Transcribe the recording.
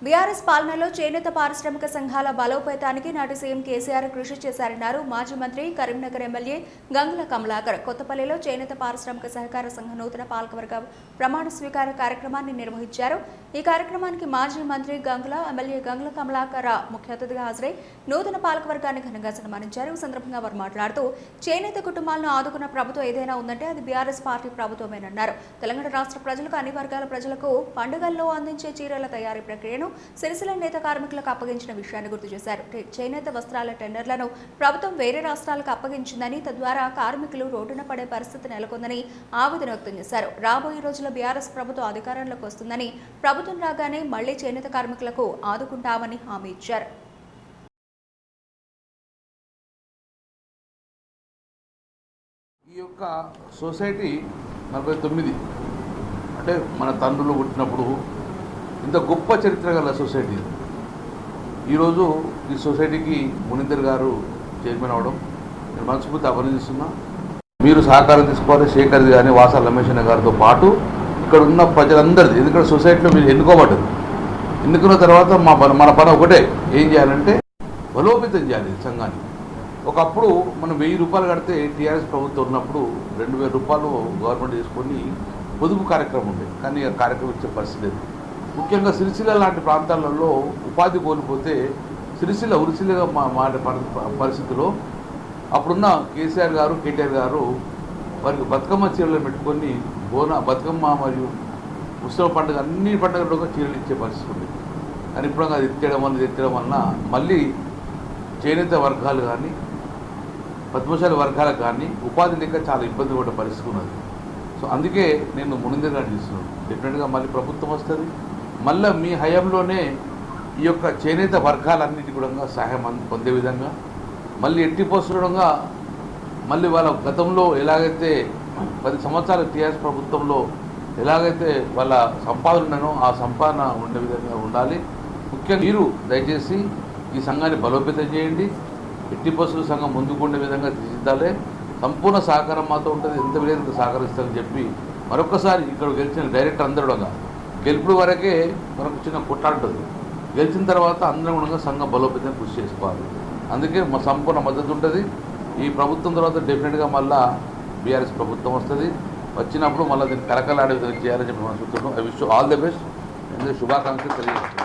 BRS పాలనలో చేనేత పారిశ్రామిక సంఘాల బలోపేతానికి నాటి సీఎం కేసీఆర్ కృషి చేశారన్నారు మాజీ మంత్రి కరీంనగర్ ఎమ్మెల్యే గంగుల కమలాకర్. కొత్తపల్లిలో చేనేత పారిశ్రామిక సహకార సంఘ నూతన పాలకవర్గ ప్రమాణ స్వీకార కార్యక్రమాన్ని నిర్వహించారు. ఈ కార్యక్రమానికి మాజీ మంత్రి గంగుల ఎమ్మెల్యే గంగుల కమలాకర్ ముఖ్య అతిథిగా హాజరై నూతన పాలకవర్గాన్ని ఘనంగా సన్మానించారు. ఈ సందర్భంగా వారు మాట్లాడుతూ చేనేత కుటుంబాలను ఆదుకున్న ప్రభుత్వం ఏదైనా ఉందంటే అది బీఆర్ఎస్ పార్టీ ప్రభుత్వమేనన్నారు. తెలంగాణ రాష్ట్ర ప్రజలకు అన్ని వర్గాల ప్రజలకు పండుగల్లో అందించే చీరల తయారీ ప్రక్రియను సిరిసిల్ల నేత కార్మికులకు అప్పగించిన విషయాన్ని గుర్తు చేశారు. చేనేత వస్త్రాల టెండర్లను ప్రభుత్వం వేరే రాష్ట్రాలకు అప్పగించిందని, తద్వారా కార్మికులు రోడ్డున పడే పరిస్థితి నెలకొందని ఆవేదన వ్యక్తం చేశారు. రాబోయే రోజుల్లో బీఆర్ఎస్ ప్రభుత్వం అధికారంలోకి వస్తుందని, ప్రభుత్వం రాగానే మళ్లీ చేనేత కార్మికులకు ఆదుకుంటామని హామీ ఇచ్చారు. ఈ యొక్క సొసైటీ 49 అంటే మన తండ్రులు పుట్టినప్పుడు ఇంత గొప్ప చరిత్ర గల సొసైటీ. ఈరోజు ఈ సొసైటీకి మునీందర్ గారు చైర్మన్ అవడం నేను మనస్ఫూర్తి అభినందిస్తున్నా. మీరు సహకారం తీసుకోవాలి. శేఖర్ది కానీ వాసాల రమేష్ గారితో పాటు ఇక్కడ ఉన్న ప్రజలందరిది, ఎందుకంటే సొసైటీలో మీరు ఎన్నుకోబడ్డది. ఎన్నుకున్న తర్వాత మన పని ఒకటే, ఏం చేయాలంటే బలోపేతం చేయాలి సంఘాన్ని. ఒకప్పుడు మనం 1000 రూపాయలు కడితే టీఆర్ఎస్ ప్రభుత్వం ఉన్నప్పుడు 2000 రూపాయలు గవర్నమెంట్ తీసుకొని పొదుపు కార్యక్రమం ఉండేది. కానీ ఆ కార్యక్రమం ఇచ్చే పరిస్థితి లేదు. ముఖ్యంగా సిరిసిల్ల లాంటి ప్రాంతాలలో ఉపాధి కోల్పోతే సిరిసిల్ల ఉరిసిల్లగా మారే పరిస్థితిలో అప్పుడున్న కేసీఆర్ గారు కేటీఆర్ గారు వారికి బతుకమ్మ చీరలు పెట్టుకొని బతుకమ్మ మరియు ఉత్సవ పండుగ అన్ని పండుగల్లో చీరలు ఇచ్చే పరిస్థితి ఉంది. కానీ ఇప్పుడు అది ఎత్తడం వలన మళ్ళీ చేనేత వర్గాలు కానీ పద్మశాలి వర్గాలకు కానీ ఉపాధి లేక చాలా ఇబ్బంది పడే పరిస్థితి ఉన్నది. సో అందుకే నేను మునీందర్ గారు చేస్తున్నాను. డెఫినెట్గా మళ్ళీ ప్రభుత్వం వస్తుంది. మళ్ళీ మీ హయాంలోనే ఈ యొక్క చేనేత వర్గాలన్నిటి కూడా సహాయం పొందే విధంగా మళ్ళీ ఎట్టి పోస్తుండగా మళ్ళీ వాళ్ళ గతంలో ఎలాగైతే 10 సంవత్సరాల టీఆర్ఎస్ ప్రభుత్వంలో ఎలాగైతే వాళ్ళ సంపాదన ఉన్నానో ఆ సంపాదన ఉండే విధంగా ఉండాలి. ముఖ్యంగా మీరు దయచేసి ఈ సంఘాన్ని బలోపేతం చేయండి. ఎట్టి పోస్టుల సంఘం ముందుకు ఉండే విధంగా తీర్చిదిద్దాలి. సంపూర్ణ సహకారం మాతో ఉంటుంది. ఎంత వీలైనంత సహకరిస్తారని చెప్పి మరొకసారి ఇక్కడ గెలిచిన డైరెక్టర్ అందరుగా గెలుపుడు వరకే మనకు చిన్న కొట్టాడుతుంది. గెలిచిన తర్వాత అందరం కూడా సంఘం బలోపేతం కృషి చేసుకోవాలి. అందుకే మా సంపూర్ణ మద్దతు ఉంటుంది. ఈ ప్రభుత్వం తర్వాత డెఫినెట్గా మళ్ళీ బీఆర్ఎస్ ప్రభుత్వం వస్తుంది. వచ్చినప్పుడు మళ్ళీ దీన్ని కలకలాడే విధంగా చేయాలని చెప్పి మనం చూస్తున్నాం. I wish all the best. శుభాకాంక్షలు తెలియజేస్తున్నాం.